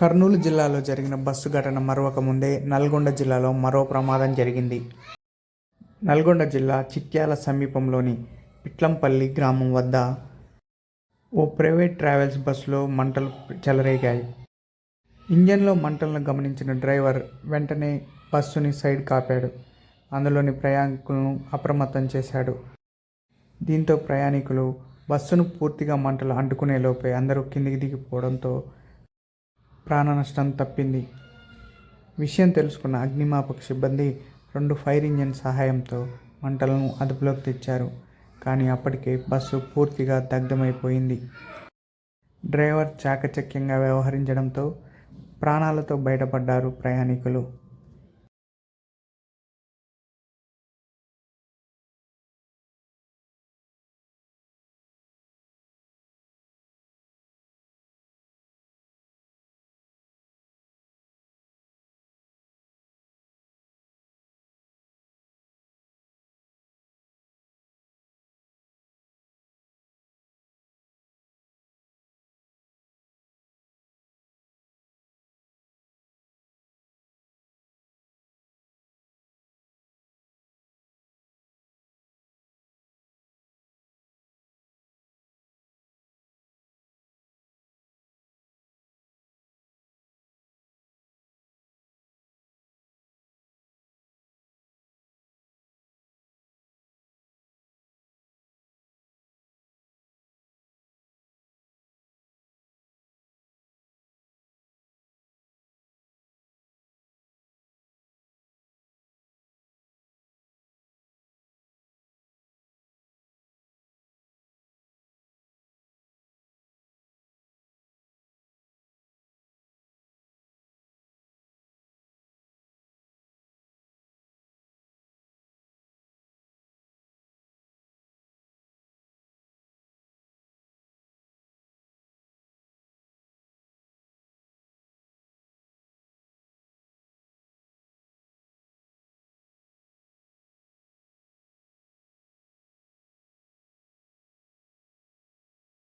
కర్నూలు జిల్లాలో జరిగిన బస్సు ఘటన మరొక ముందే నల్గొండ జిల్లాలో మరో ప్రమాదం జరిగింది. నల్గొండ జిల్లా చిట్యాల సమీపంలోని పిట్లంపల్లి గ్రామం వద్ద ఓ ప్రైవేట్ ట్రావెల్స్ బస్సులో మంటలు చెలరేగాయి. ఇంజన్లో మంటలను గమనించిన డ్రైవర్ వెంటనే బస్సుని సైడ్ కాపాడు. అందులోని ప్రయాణికులను అప్రమత్తం చేశాడు. దీంతో ప్రయాణికులు బస్సును పూర్తిగా మంటలు అంటుకునేలోపే అందరూ కిందికి దిగిపోవడంతో ప్రాణనష్టం తప్పింది. విషయం తెలుసుకున్న అగ్నిమాపక సిబ్బంది 2 ఫైర్ ఇంజిన్ సహాయంతో మంటలను అదుపులోకి తెచ్చారు. కానీ అప్పటికే బస్సు పూర్తిగా దగ్ధమైపోయింది. డ్రైవర్ చాకచక్యంగా వ్యవహరించడంతో ప్రాణాలతో బయటపడ్డారు ప్రయాణికులు.